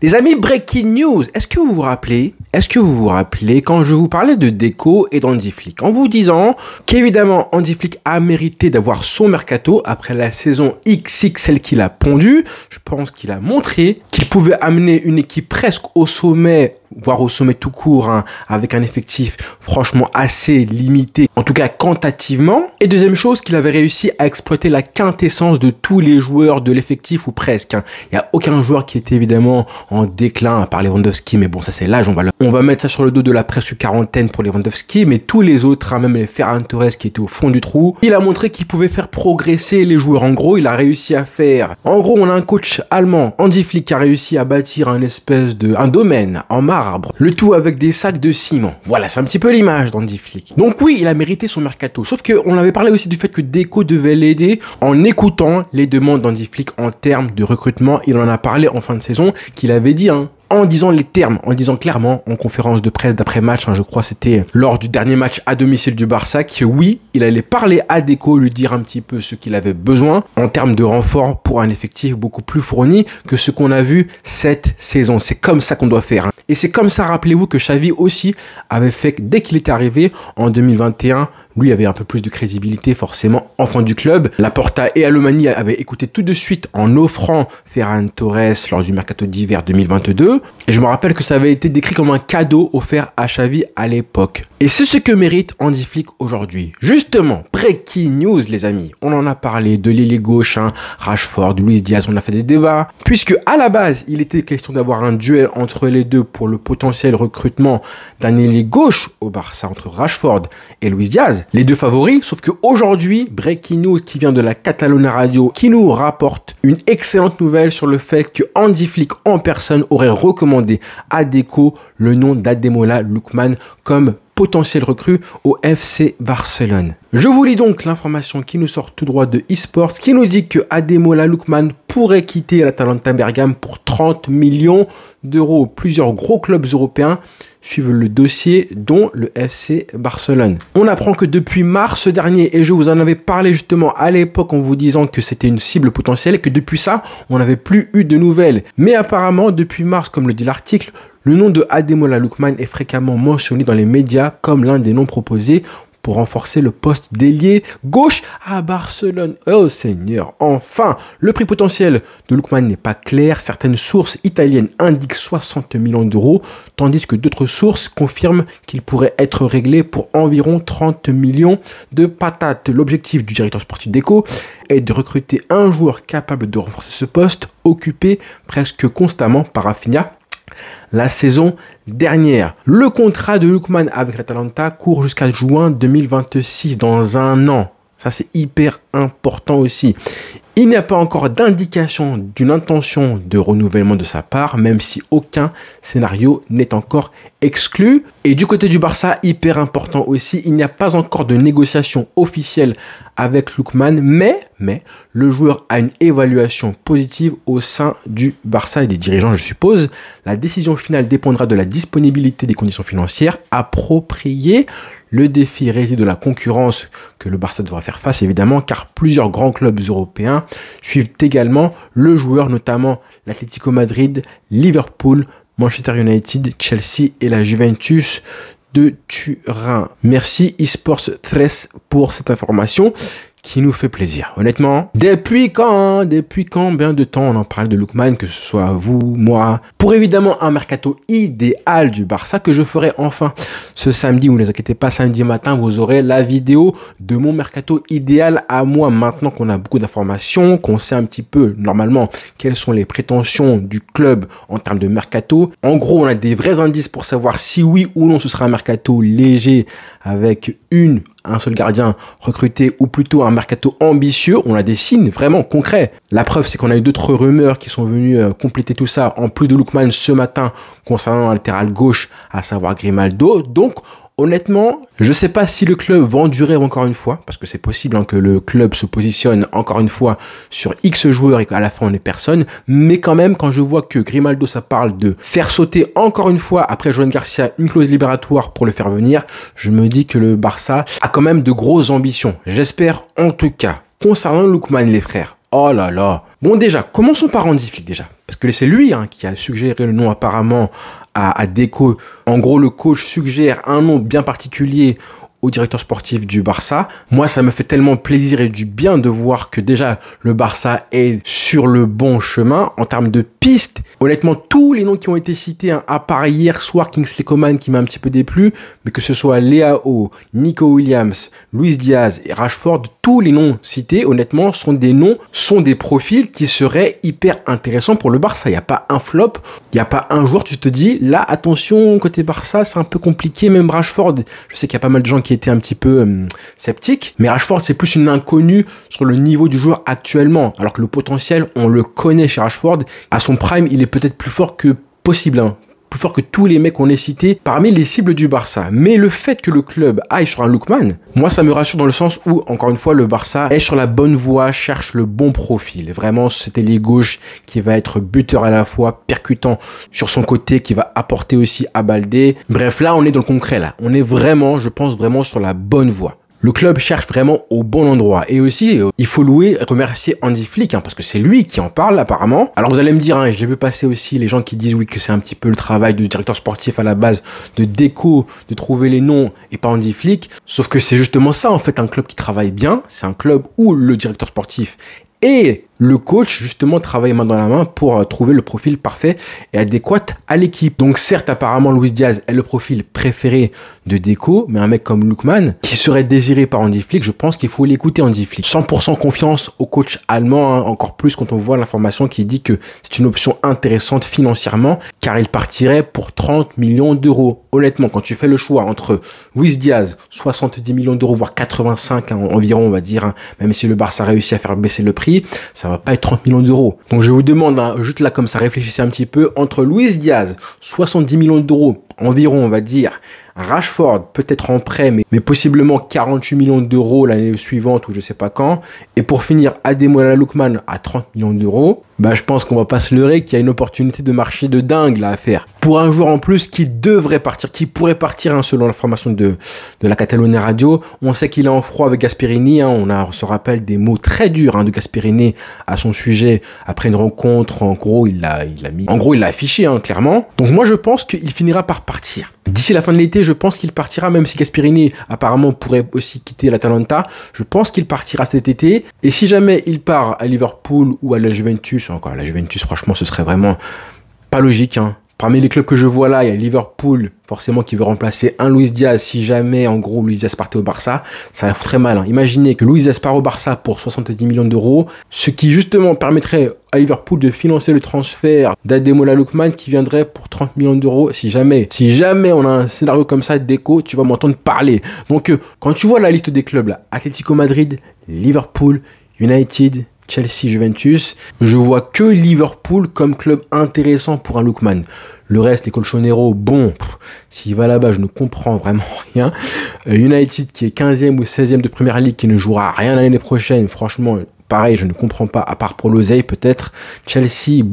Les amis, breaking news, est-ce que vous vous rappelez quand je vous parlais de Deco et d'Hansi Flick, en vous disant qu'évidemment Hansi Flick a mérité d'avoir son mercato après la saison XXL qu'il a pondue. Je pense qu'il a montré qu'il pouvait amener une équipe presque au sommet, voire au sommet tout court, hein, avec un effectif franchement assez limité, en tout cas quantitativement. Et deuxième chose, qu'il avait réussi à exploiter la quintessence de tous les joueurs de l'effectif, ou presque. Hein. Il n'y a aucun joueur qui était évidemment en déclin, à part Lewandowski, mais bon, ça c'est l'âge, on va mettre ça sur le dos de la presque quarantaine pour Lewandowski, mais tous les autres, hein, même les Ferran Torres qui étaient au fond du trou, il a montré qu'il pouvait faire progresser les joueurs. En gros, il a réussi à faire... En gros, on a un coach allemand, Hansi Flick, qui a réussi à bâtir un domaine en marbre, le tout avec des sacs de ciment. Voilà, c'est un petit peu l'image d'Hansi Flick. Donc oui, il a mérité son mercato, sauf qu'on avait parlé aussi du fait que Deco devait l'aider en écoutant les demandes d'Hansi Flick en termes de recrutement. Il en a parlé en fin de saison, qu'il avait dit, hein, en disant les termes, en disant clairement en conférence de presse d'après-match, hein, je crois c'était lors du dernier match à domicile du Barça, que oui, il allait parler à Deco, lui dire un petit peu ce qu'il avait besoin en termes de renfort pour un effectif beaucoup plus fourni que ce qu'on a vu cette saison. C'est comme ça qu'on doit faire. Hein. Et c'est comme ça, rappelez-vous, que Xavi aussi avait fait dès qu'il était arrivé en 2021. Lui avait un peu plus de crédibilité, forcément, enfant du club. Laporta et Alomani avaient écouté tout de suite en offrant Ferran Torres lors du mercato d'hiver 2022. Et je me rappelle que ça avait été décrit comme un cadeau offert à Xavi à l'époque. Et c'est ce que mérite Hansi Flick aujourd'hui. Justement, breaking news, les amis. On en a parlé de l'ailier gauche, hein, Rashford, Luis Diaz, on a fait des débats. Puisque à la base, il était question d'avoir un duel entre les deux pour le potentiel recrutement d'un ailier gauche au Barça entre Rashford et Luis Diaz. Les deux favoris, sauf qu'aujourd'hui, breaking news qui vient de la Catalunya Radio, qui nous rapporte une excellente nouvelle sur le fait que Hansi Flick en personne aurait recommandé à Deco le nom d'Ademola Lookman comme potentiel recrue au FC Barcelone. Je vous lis donc l'information qui nous sort tout droit de eSports, qui nous dit que Ademola Lookman pourrait quitter l'Atalanta Bergame pour 30 millions d'euros. Plusieurs gros clubs européens suivent le dossier, dont le FC Barcelone. On apprend que depuis mars dernier, et je vous en avais parlé justement à l'époque en vous disant que c'était une cible potentielle, et que depuis ça, on n'avait plus eu de nouvelles. Mais apparemment, depuis mars, comme le dit l'article, le nom de Ademola Lookman est fréquemment mentionné dans les médias comme l'un des noms proposés pour renforcer le poste d'ailier gauche à Barcelone. Oh Seigneur, enfin, le prix potentiel de Lookman n'est pas clair. Certaines sources italiennes indiquent 60 millions d'euros, tandis que d'autres sources confirment qu'il pourrait être réglé pour environ 30 millions de patates. L'objectif du directeur sportif Deco est de recruter un joueur capable de renforcer ce poste, occupé presque constamment par Rafinha la saison dernière. Le contrat de Lookman avec l'Atalanta court jusqu'à juin 2026, dans un an. Ça, c'est hyper important aussi. Il n'y a pas encore d'indication d'une intention de renouvellement de sa part, même si aucun scénario n'est encore exclu. Et du côté du Barça, hyper important aussi, il n'y a pas encore de négociation officielle avec Lookman, mais le joueur a une évaluation positive au sein du Barça et des dirigeants, je suppose. La décision finale dépendra de la disponibilité des conditions financières appropriées. Le défi réside de la concurrence que le Barça devra faire face, évidemment, car plusieurs grands clubs européens suivent également le joueur, notamment l'Atlético Madrid, Liverpool, Manchester United, Chelsea et la Juventus de Turin. Merci eSports 13 pour cette information qui nous fait plaisir. Honnêtement, depuis quand bien de temps on en parle de Lookman, que ce soit vous, moi, pour évidemment un mercato idéal du Barça que je ferai enfin ce samedi. Vous ne vous inquiétez pas, samedi matin, vous aurez la vidéo de mon mercato idéal à moi. Maintenant qu'on a beaucoup d'informations, qu'on sait un petit peu normalement quelles sont les prétentions du club en termes de mercato. En gros, on a des vrais indices pour savoir si oui ou non ce sera un mercato léger avec un seul gardien recruté ou plutôt un mercato ambitieux. On a des signes vraiment concrets. La preuve, c'est qu'on a eu d'autres rumeurs qui sont venues compléter tout ça, en plus de Lookman ce matin concernant un latéral gauche, à savoir Grimaldo. Donc, honnêtement, je ne sais pas si le club va endurer encore une fois, parce que c'est possible hein, que le club se positionne encore une fois sur X joueurs et qu'à la fin on n'est personne. Mais quand même, quand je vois que Grimaldo, ça parle de faire sauter encore une fois, après Joan Garcia, une clause libératoire pour le faire venir, je me dis que le Barça a quand même de grosses ambitions. J'espère en tout cas. Concernant Lookman, les frères, oh là là. Bon déjà, commençons par Hansi Flick déjà. parce que c'est lui qui a suggéré le nom apparemment à Deco. En gros, le coach suggère un nom bien particulier au directeur sportif du Barça. Moi, ça me fait tellement plaisir et du bien de voir que déjà le Barça est sur le bon chemin en termes de pistes. Honnêtement, tous les noms qui ont été cités, à part hier soir Kingsley Coman qui m'a un petit peu déplu, mais que ce soit Leao, Nico Williams, Luis Diaz et Rashford, tous les noms cités, honnêtement, sont des profils qui seraient hyper intéressants pour le Barça. Il n'y a pas un flop, il n'y a pas un joueur, tu te dis, là, attention, côté Barça, c'est un peu compliqué, même Rashford. Je sais qu'il y a pas mal de gens qui étaient un petit peu sceptiques, mais Rashford, c'est plus une inconnue sur le niveau du joueur actuellement, alors que le potentiel, on le connaît chez Rashford. À son prime, il est peut-être plus fort que possible, plus fort que tous les mecs qu'on ait cités parmi les cibles du Barça. Mais le fait que le club aille sur un Lookman, moi ça me rassure dans le sens où, encore une fois, le Barça est sur la bonne voie, cherche le bon profil. Vraiment, c'était l'ailier gauche qui va être buteur à la fois, percutant sur son côté, qui va apporter aussi à Baldé. Bref, là on est dans le concret là. On est vraiment, je pense vraiment sur la bonne voie. Le club cherche vraiment au bon endroit. Et aussi, il faut louer et remercier Hansi Flick, parce que c'est lui qui en parle apparemment. Alors vous allez me dire, je l'ai vu passer aussi, les gens qui disent oui que c'est un petit peu le travail du directeur sportif à la base, de Deco, de trouver les noms et pas Hansi Flick. Sauf que c'est justement ça en fait, un club qui travaille bien. C'est un club où le directeur sportif et le coach, justement, travaille main dans la main pour trouver le profil parfait et adéquat à l'équipe. Donc, certes, apparemment, Luis Diaz est le profil préféré de Deco, mais un mec comme Lookman, qui serait désiré par Hansi Flick, je pense qu'il faut l'écouter, Hansi Flick. 100% confiance au coach allemand, encore plus quand on voit l'information qui dit que c'est une option intéressante financièrement, car il partirait pour 30 millions d'euros. Honnêtement, quand tu fais le choix entre Luis Diaz, 70 millions d'euros, voire 85 environ, on va dire, même si le Barça réussit à faire baisser le prix, ça va pas être 30 millions d'euros. Donc je vous demande, juste là comme ça, réfléchissez un petit peu, entre Luis Diaz, 70 millions d'euros environ, on va dire, Rashford, peut-être en prêt, mais possiblement 48 millions d'euros l'année suivante ou je sais pas quand. Et pour finir, Ademola Lookman à 30 millions d'euros. Je pense qu'on va pas se leurrer qu'il y a une opportunité de marché de dingue là à faire. Pour un joueur en plus qui devrait partir, qui pourrait partir selon l'information de la Catalonia Radio. On sait qu'il est en froid avec Gasperini. On se rappelle des mots très durs de Gasperini à son sujet après une rencontre. En gros, il l'a affiché clairement. Donc moi je pense qu'il finira par partir. D'ici la fin de l'été, je pense qu'il partira, même si Gasperini apparemment pourrait aussi quitter l'Atalanta. Je pense qu'il partira cet été. Et si jamais il part à Liverpool ou à la Juventus, encore la Juventus, franchement, ce serait vraiment pas logique. Parmi les clubs que je vois là, il y a Liverpool, forcément, qui veut remplacer un Luis Diaz. Si jamais, en gros, Luis Diaz partait au Barça, ça la foutrait mal. Imaginez que Luis Diaz part au Barça pour 70 millions d'euros, ce qui justement permettrait à Liverpool de financer le transfert d'Ademola Lookman qui viendrait pour 30 millions d'euros. Si jamais on a un scénario comme ça, Deco, tu vas m'entendre parler. Donc, quand tu vois la liste des clubs là, Atlético Madrid, Liverpool, United, Chelsea, Juventus, je vois que Liverpool comme club intéressant pour un Lookman. Le reste, les Colchoneros, s'il va là-bas, je ne comprends vraiment rien. United qui est 15e ou 16e de Première Ligue, qui ne jouera rien l'année prochaine, franchement, pareil, je ne comprends pas, à part pour l'oseille peut-être. Chelsea,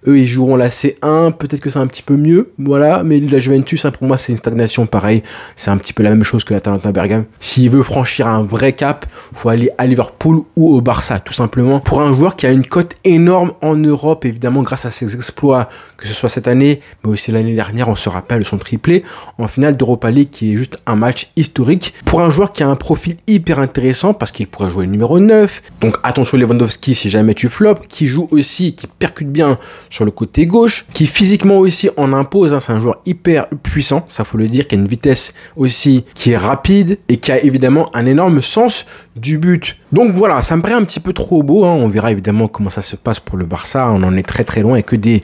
eux ils joueront la C1, peut-être que c'est un petit peu mieux, voilà, mais la Juventus, pour moi c'est une stagnation, pareil, c'est un petit peu la même chose que l'Atalanta Bergame. S'il veut franchir un vrai cap, il faut aller à Liverpool ou au Barça, tout simplement, pour un joueur qui a une cote énorme en Europe, évidemment grâce à ses exploits, que ce soit cette année, mais aussi l'année dernière, on se rappelle son triplé en finale d'Europa League, qui est juste un match historique, pour un joueur qui a un profil hyper intéressant, parce qu'il pourrait jouer le numéro 9, donc attention Lewandowski si jamais tu flops, qui joue aussi, qui percute bien sur le côté gauche, qui physiquement aussi en impose, c'est un joueur hyper puissant, ça faut le dire, qui a une vitesse aussi qui est rapide et qui a évidemment un énorme sens du but. Donc voilà, ça me paraît un petit peu trop beau, on verra évidemment comment ça se passe pour le Barça, on en est très très loin et que des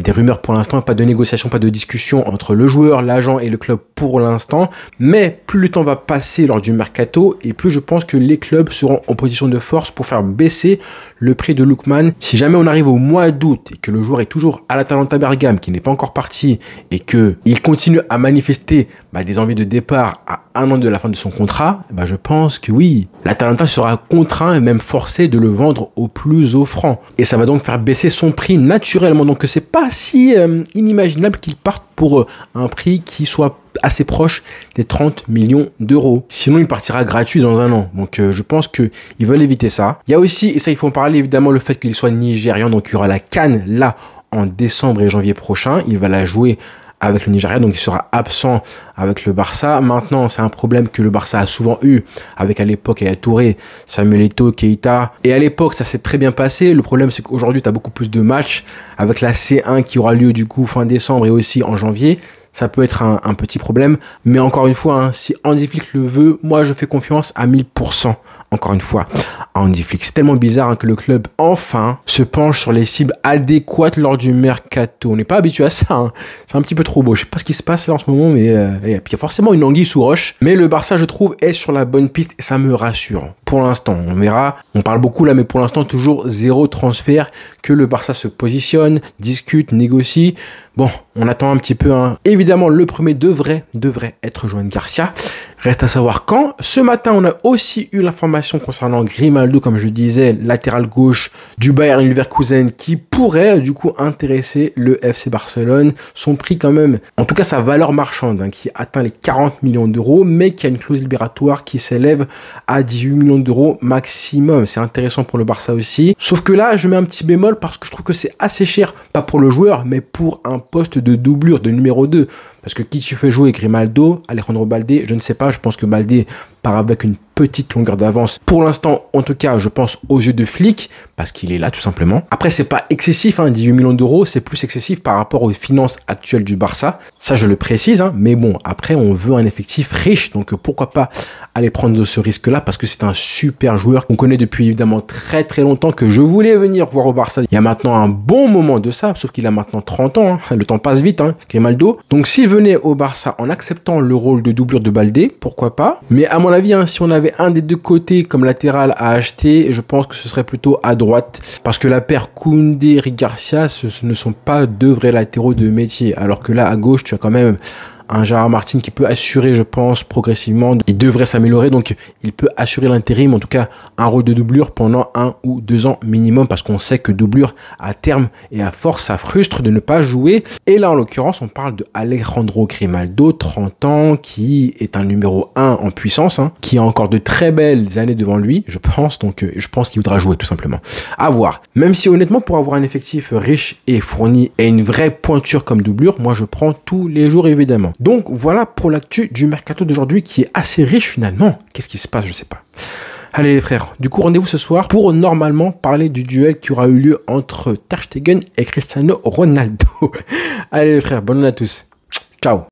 rumeurs pour l'instant, pas de négociation, pas de discussion entre le joueur, l'agent et le club pour l'instant, mais plus le temps va passer lors du mercato et plus je pense que les clubs seront en position de force pour faire baisser le prix de Lookman. Si jamais on arrive au mois d'août et que le joueur est toujours à l'Atalanta Bergame, qui n'est pas encore parti et qu'il continue à manifester des envies de départ à un an de la fin de son contrat, je pense que oui, l'Atalanta sera contraint et même forcé de le vendre au plus offrant. Et ça va donc faire baisser son prix naturellement. Donc c'est pas si inimaginable qu'il parte pour un prix qui soit assez proche des 30 millions d'euros. Sinon, il partira gratuit dans un an. Donc, je pense qu'ils veulent éviter ça. Il y a aussi, et ça, il faut en parler évidemment, le fait qu'il soit nigérian. Donc, il y aura la CAN là en décembre et janvier prochain. Il va la jouer avec le Nigeria, donc il sera absent avec le Barça. Maintenant, c'est un problème que le Barça a souvent eu avec à l'époque Yaya Touré, Samuel Eto'o, Keita. Et à l'époque, ça s'est très bien passé. Le problème, c'est qu'aujourd'hui, tu as beaucoup plus de matchs avec la C1 qui aura lieu du coup fin décembre et aussi en janvier. Ça peut être un petit problème. Mais encore une fois, hein, si Hansi Flick le veut, moi, je fais confiance à 1000%. Encore une fois, à Hansi Flick. C'est tellement bizarre hein, que le club, enfin, se penche sur les cibles adéquates lors du mercato. On n'est pas habitué à ça. Hein. C'est un petit peu trop beau. Je sais pas ce qui se passe là en ce moment, mais il y a forcément une anguille sous roche. Mais le Barça, je trouve, est sur la bonne piste et ça me rassure. Pour l'instant, on verra. On parle beaucoup là, mais pour l'instant, toujours zéro transfert. Que le Barça se positionne, discute, négocie. Bon, on attend un petit peu. Hein. Évidemment, le premier devrait être Joan Garcia. Reste à savoir quand. Ce matin, on a aussi eu l'information concernant Grimaldo, comme je disais, latéral gauche du Bayer Leverkusen, qui pourrait du coup intéresser le FC Barcelone. Son prix quand même, en tout cas sa valeur marchande, hein, qui atteint les 40 millions d'euros, mais qui a une clause libératoire qui s'élève à 18 millions d'euros maximum. C'est intéressant pour le Barça aussi. Sauf que là, je mets un petit bémol parce que je trouve que c'est assez cher, pas pour le joueur, mais pour un poste de doublure, de numéro 2. Parce que qui tu fais jouer Grimaldo, Alejandro Baldé, je ne sais pas, je pense que Baldé part avec une petite longueur d'avance. Pour l'instant, en tout cas, je pense aux yeux de Flick, parce qu'il est là tout simplement. Après, c'est pas excessif, hein, 18 millions d'euros, c'est plus excessif par rapport aux finances actuelles du Barça. Ça, je le précise, hein, mais bon, après, on veut un effectif riche, donc pourquoi pas aller prendre ce risque-là, parce que c'est un super joueur qu'on connaît depuis évidemment très très longtemps, que je voulais venir voir au Barça. Il y a maintenant un bon moment de ça, sauf qu'il a maintenant 30 ans, hein, le temps passe vite, hein, Grimaldo. Donc s'il venait au Barça en acceptant le rôle de doublure de Baldé, pourquoi pas. Mais à mon avis, hein, si on avait un des deux côtés comme latéral à acheter, je pense que ce serait plutôt à droite, parce que la paire Koundé-Eric Garcia, ce ne sont pas deux vrais latéraux de métier, alors que là à gauche tu as quand même un Gérard Martin qui peut assurer, je pense, progressivement. Il devrait s'améliorer, donc il peut assurer l'intérim, en tout cas un rôle de doublure pendant 1 ou 2 ans minimum, parce qu'on sait que doublure à terme et à force, ça frustre de ne pas jouer. Et là, en l'occurrence, on parle de Alejandro Grimaldo, 30 ans, qui est un numéro 1 en puissance, hein, qui a encore de très belles années devant lui, je pense, donc je pense qu'il voudra jouer tout simplement. À voir. Même si honnêtement, pour avoir un effectif riche et fourni et une vraie pointure comme doublure, moi je prends tous les jours évidemment. Donc voilà pour l'actu du mercato d'aujourd'hui qui est assez riche finalement. Qu'est-ce qui se passe? Je sais pas. Allez les frères, du coup rendez-vous ce soir pour normalement parler du duel qui aura eu lieu entre Ter Stegen et Cristiano Ronaldo. Allez les frères, bonne nuit à tous. Ciao.